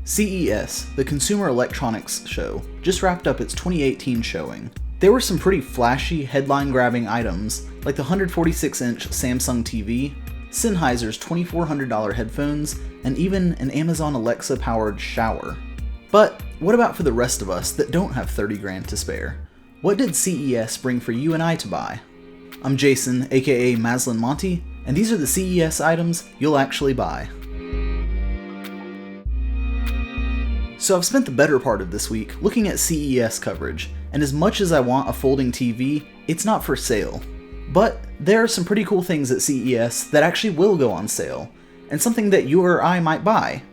CES, the Consumer Electronics Show, just wrapped up its 2018 showing. There were some pretty flashy, headline-grabbing items, like the 146-inch Samsung TV, Sennheiser's $2,400 headphones, and even an Amazon Alexa-powered shower. But what about for the rest of us that don't have 30 grand to spare? What did CES bring for you and I to buy? I'm Jason, aka Maslin Monty, and these are the CES items you'll actually buy. So I've spent the better part of this week looking at CES coverage, and as much as I want a folding TV, it's not for sale. But there are some pretty cool things at CES that actually will go on sale, and something that you or I might buy.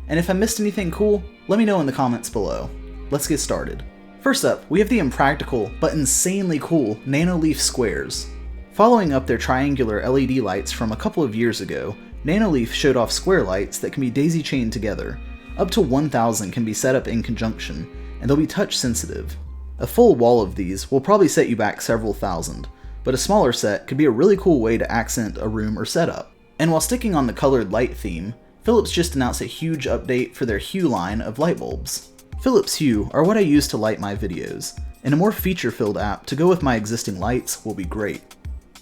And if I missed anything cool, let me know in the comments below. Let's get started. First up, we have the impractical but insanely cool Nanoleaf squares. Following up their triangular LED lights from a couple of years ago, Nanoleaf showed off square lights that can be daisy-chained together. Up to 1,000 can be set up in conjunction, and they'll be touch sensitive. A full wall of these will probably set you back several thousand, but a smaller set could be a really cool way to accent a room or setup. And while sticking on the colored light theme, Philips just announced a huge update for their Hue line of light bulbs. Philips Hue are what I use to light my videos, and a more feature-filled app to go with my existing lights will be great.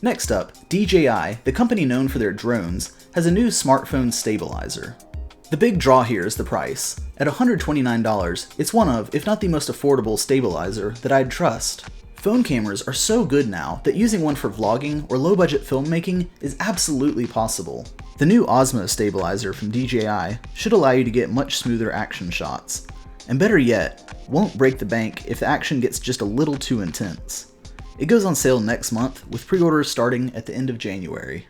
Next up, DJI, the company known for their drones, has a new smartphone stabilizer. The big draw here is the price. At $129, it's one of, if not the most affordable stabilizer that I'd trust. Phone cameras are so good now that using one for vlogging or low-budget filmmaking is absolutely possible. The new Osmo stabilizer from DJI should allow you to get much smoother action shots. And better yet, won't break the bank if the action gets just a little too intense. It goes on sale next month, with pre-orders starting at the end of January.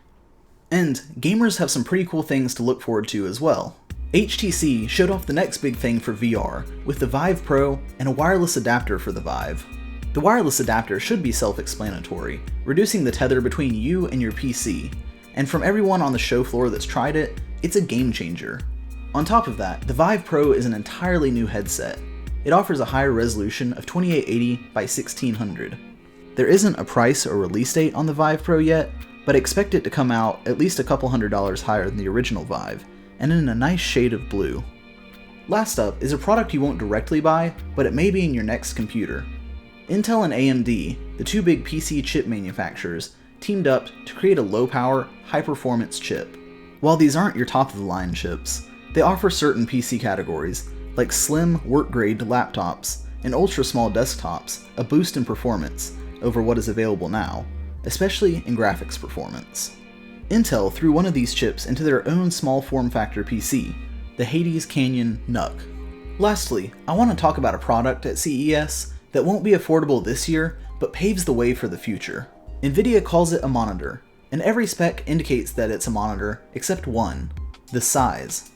And gamers have some pretty cool things to look forward to as well. HTC showed off the next big thing for VR, with the Vive Pro and a wireless adapter for the Vive. The wireless adapter should be self-explanatory, reducing the tether between you and your PC, and from everyone on the show floor that's tried it, it's a game changer. On top of that, the Vive Pro is an entirely new headset. It offers a higher resolution of 2880 by 1600. There isn't a price or release date on the Vive Pro yet, but expect it to come out at least a couple $100s higher than the original Vive, and in a nice shade of blue. Last up is a product you won't directly buy, but it may be in your next computer. Intel and AMD, the two big PC chip manufacturers, teamed up to create a low-power, high-performance chip. While these aren't your top-of-the-line chips, they offer certain PC categories, like slim, work-grade laptops and ultra-small desktops, a boost in performance over what is available now, especially in graphics performance. Intel threw one of these chips into their own small form factor PC, the Hades Canyon NUC. Lastly, I want to talk about a product at CES that won't be affordable this year, but paves the way for the future. Nvidia calls it a monitor, and every spec indicates that it's a monitor except one: the size.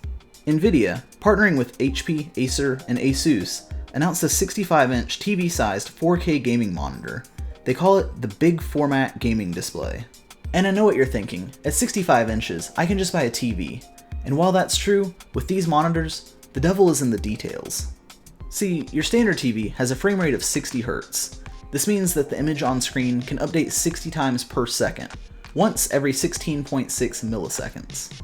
Nvidia, partnering with HP, Acer, and Asus, announced a 65-inch TV-sized 4K gaming monitor. They call it the Big Format Gaming Display. And I know what you're thinking, at 65 inches, I can just buy a TV. And while that's true, with these monitors, the devil is in the details. See, your standard TV has a frame rate of 60 Hz. This means that the image on screen can update 60 times per second, once every 16.6 milliseconds.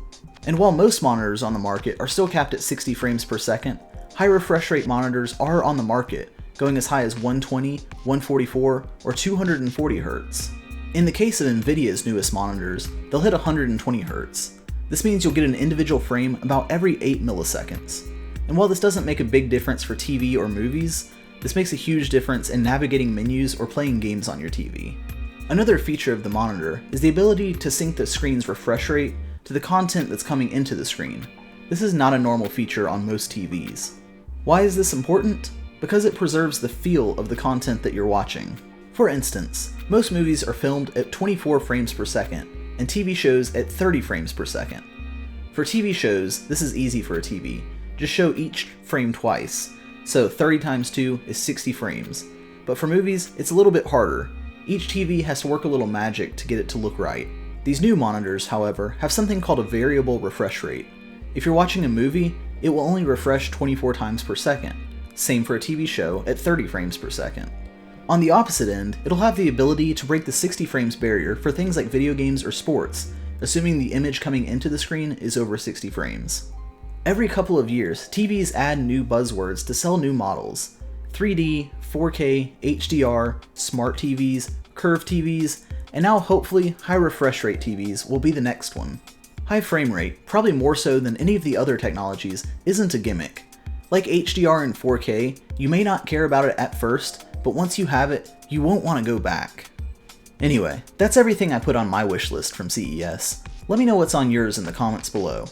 And while most monitors on the market are still capped at 60 frames per second, high refresh rate monitors are on the market, going as high as 120, 144, or 240 Hz. In the case of Nvidia's newest monitors, they'll hit 120 Hz. This means you'll get an individual frame about every 8 milliseconds. And while this doesn't make a big difference for TV or movies, this makes a huge difference in navigating menus or playing games on your TV. Another feature of the monitor is the ability to sync the screen's refresh rate to the content that's coming into the screen. This is not a normal feature on most TVs. Why is this important? Because it preserves the feel of the content that you're watching. For instance, most movies are filmed at 24 frames per second, and TV shows at 30 frames per second. For TV shows, this is easy for a TV. Just show each frame twice, so 30 times 2 is 60 frames. But for movies, it's a little bit harder. Each TV has to work a little magic to get it to look right. These new monitors, however, have something called a variable refresh rate. If you're watching a movie, it will only refresh 24 times per second. Same for a TV show at 30 frames per second. On the opposite end, it'll have the ability to break the 60 frames barrier for things like video games or sports, assuming the image coming into the screen is over 60 frames. Every couple of years, TVs add new buzzwords to sell new models. 3D, 4K, HDR, smart TVs, curved TVs, and now hopefully high refresh rate TVs will be the next one. High frame rate, probably more so than any of the other technologies, isn't a gimmick. Like HDR and 4K, you may not care about it at first, but once you have it, you won't want to go back. Anyway, that's everything I put on my wish list from CES. Let me know what's on yours in the comments below.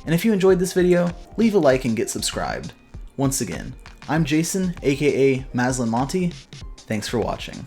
And if you enjoyed this video, leave a like and get subscribed. Once again, I'm Jason, aka Maslin Monty. Thanks for watching.